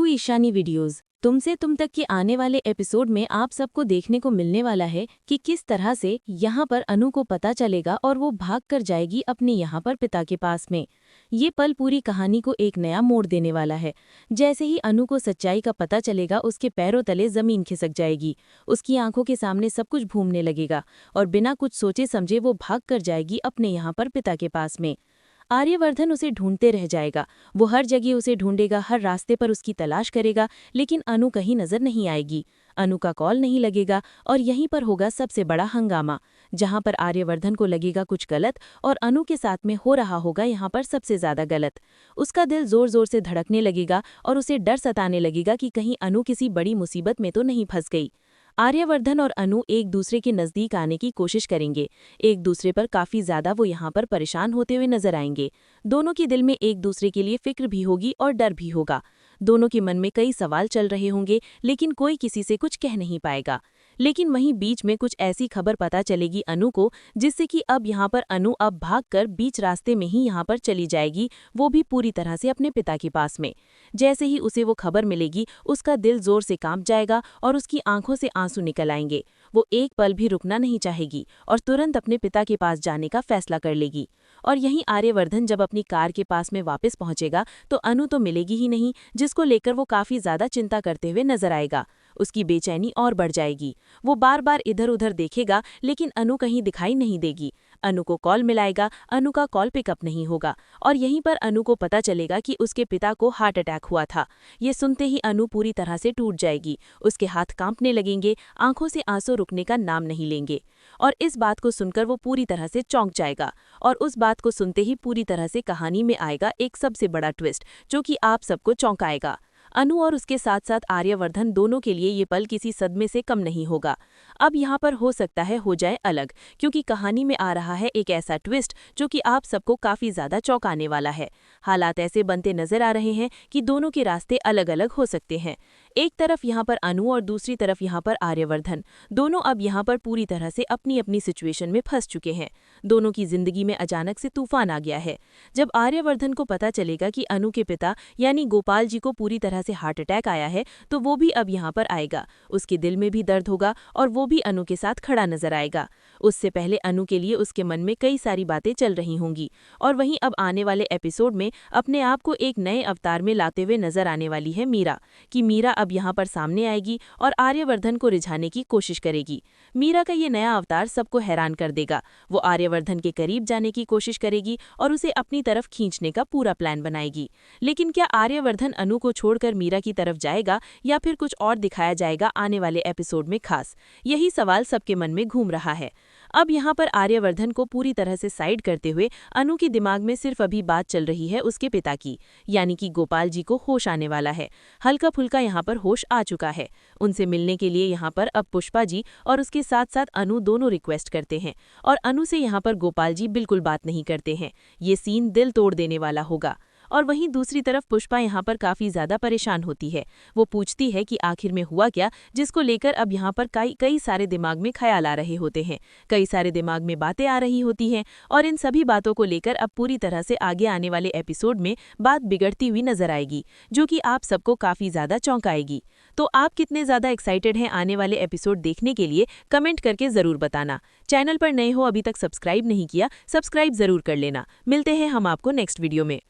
Ishani videos तुमसे तुम तक के आने वाले एपिसोड में आप सबको देखने को मिलने वाला है कि किस तरह से यहाँ पर अनु को पता चलेगा और वो भाग कर जाएगी अपने यहाँ पर पिता के पास में। ये पल पूरी कहानी को एक नया मोड़ देने वाला है। जैसे ही अनु को सच्चाई का पता चलेगा उसके पैरों तले जमीन खिसक जाएगी, उसकी आंखों के सामने सब कुछ घूमने लगेगा और बिना कुछ सोचे समझे वो भाग कर जाएगी अपने यहाँ पर पिता के पास में। आर्यवर्धन उसे ढूंढते रह जाएगा, वो हर जगह उसे ढूंढेगा, हर रास्ते पर उसकी तलाश करेगा, लेकिन अनु कहीं नजर नहीं आएगी। अनु का कॉल नहीं लगेगा और यहीं पर होगा सबसे बड़ा हंगामा, जहां पर आर्यवर्धन को लगेगा कुछ गलत और अनु के साथ में हो रहा होगा यहाँ पर सबसे ज्यादा गलत। उसका दिल जोर जोर से धड़कने लगेगा और उसे डर सताने लगेगा कि कहीं अनु किसी बड़ी मुसीबत में तो नहीं फंस गई। आर्यवर्धन और अनु एक दूसरे के नजदीक आने की कोशिश करेंगे, एक दूसरे पर काफी ज्यादा वो यहाँ पर परेशान होते हुए नजर आएंगे। दोनों के दिल में एक दूसरे के लिए फिक्र भी होगी और डर भी होगा। दोनों के मन में कई सवाल चल रहे होंगे, लेकिन कोई किसी से कुछ कह नहीं पाएगा। लेकिन वहीं बीच में कुछ ऐसी खबर पता चलेगी अनु को, जिससे कि अब यहाँ पर अनु अब भागकर बीच रास्ते में ही यहाँ पर चली जाएगी, वो भी पूरी तरह से अपने पिता के पास में। जैसे ही उसे वो खबर मिलेगी उसका दिल जोर से कांप जाएगा और उसकी आंखों से आंसू निकल आएंगे। वो एक पल भी रुकना नहीं चाहेगी और तुरंत अपने पिता के पास जाने का फैसला कर लेगी। और यहीं आर्यवर्धन जब अपनी कार के पास में वापस पहुंचेगा तो अनु तो मिलेगी ही नहीं, जिसको लेकर वो काफी ज्यादा चिंता करते हुए नजर आएगा। उसकी बेचैनी और बढ़ जाएगी। वो बार बार इधर उधर देखेगा, लेकिन अनु कहीं दिखाई नहीं देगी। अनु को कॉल मिलाएगा, अनु का कॉल पिकअप नहीं होगा और यहीं पर अनु को पता चलेगा कि उसके पिता को हार्ट अटैक हुआ था। ये सुनते ही अनु पूरी तरह से टूट जाएगी, उसके हाथ कांपने लगेंगे, आंखों से आंसू रुकने का नाम नहीं लेंगे। और इस बात को सुनकर वो पूरी तरह से चौंक जाएगा और उस बात को सुनते ही पूरी तरह से कहानी में आएगा एक सबसे बड़ा ट्विस्ट, जो कि आप सबको चौंकाएगा। अनु और उसके साथ साथ आर्यवर्धन दोनों के लिए ये पल किसी सदमे से कम नहीं होगा। अब यहाँ पर हो सकता है हो जाए अलग, क्योंकि कहानी में आ रहा है एक ऐसा ट्विस्ट जो कि आप सबको काफी ज्यादा चौंकाने वाला है। हालात ऐसे बनते नजर आ रहे हैं कि दोनों के रास्ते अलग अलग हो सकते हैं। एक तरफ यहाँ पर अनु और दूसरी तरफ यहाँ पर आर्यवर्धन, दोनों अब यहाँ पर पूरी तरह से अपनी अपनी सिचुएशन में फंस चुके हैं। दोनों की जिंदगी में अचानक से तूफान आ गया है। जब आर्यवर्धन को पता चलेगा कि अनु के पिता यानी गोपाल जी को पूरी तरह से हार्ट अटैक आया है, तो वो भी अब यहाँ पर आएगा। उसके दिल में भी दर्द होगा और वो भी अनु के साथ खड़ा नजर आएगा। उससे पहले अनु के लिए उसके मन में कई सारी बातें चल रही होंगी और वहीं अब आने वाले एपिसोड में अपने आप को एक नए अवतार में लाते हुए नजर आने वाली है मीरा, कि मीरा अब यहाँ पर सामने आएगी और आर्यवर्धन को रिझाने की कोशिश करेगी। मीरा का ये नया अवतार सबको हैरान कर देगा। वो आर्यवर्धन के करीब जाने की कोशिश करेगी और उसे अपनी तरफ खींचने का पूरा प्लान बनाएगी। लेकिन क्या आर्यवर्धन अनु को छोड़कर मीरा की तरफ जाएगा या फिर कुछ और दिखाया जाएगा आने वाले एपिसोड में खास? यही सवाल सबके मन में घूम रहा है। अब यहाँ पर आर्यवर्धन को पूरी तरह से साइड करते हुए अनु के दिमाग में सिर्फ अभी बात चल रही है उसके पिता की, यानी कि गोपाल जी को होश आने वाला है। हल्का फुल्का यहाँ पर होश आ चुका है। उनसे मिलने के लिए यहाँ पर अब पुष्पा जी और उसके साथ साथ अनु दोनों रिक्वेस्ट करते हैं और अनु से यहाँ पर गोपाल जी बिल्कुल बात नहीं करते हैं। ये सीन दिल तोड़ देने वाला होगा। और वहीं दूसरी तरफ पुष्पा यहाँ पर काफी ज्यादा परेशान होती है। वो पूछती है कि आखिर में हुआ क्या, जिसको लेकर अब यहाँ पर कई सारे दिमाग में ख्याल आ रहे होते हैं, कई सारे दिमाग में बातें आ रही होती हैं और इन सभी बातों को लेकर अब पूरी तरह से आगे आने वाले एपिसोड में बात बिगड़ती हुई नजर आएगी, जो कि आप सबको काफी ज्यादा चौंकाएगी। तो आप कितने ज्यादा एक्साइटेड हैं आने वाले एपिसोड देखने के लिए, कमेंट करके जरूर बताना। चैनल पर नए हो, अभी तक सब्सक्राइब नहीं किया, सब्सक्राइब जरूर कर लेना। मिलते हैं हम आपको नेक्स्ट वीडियो में।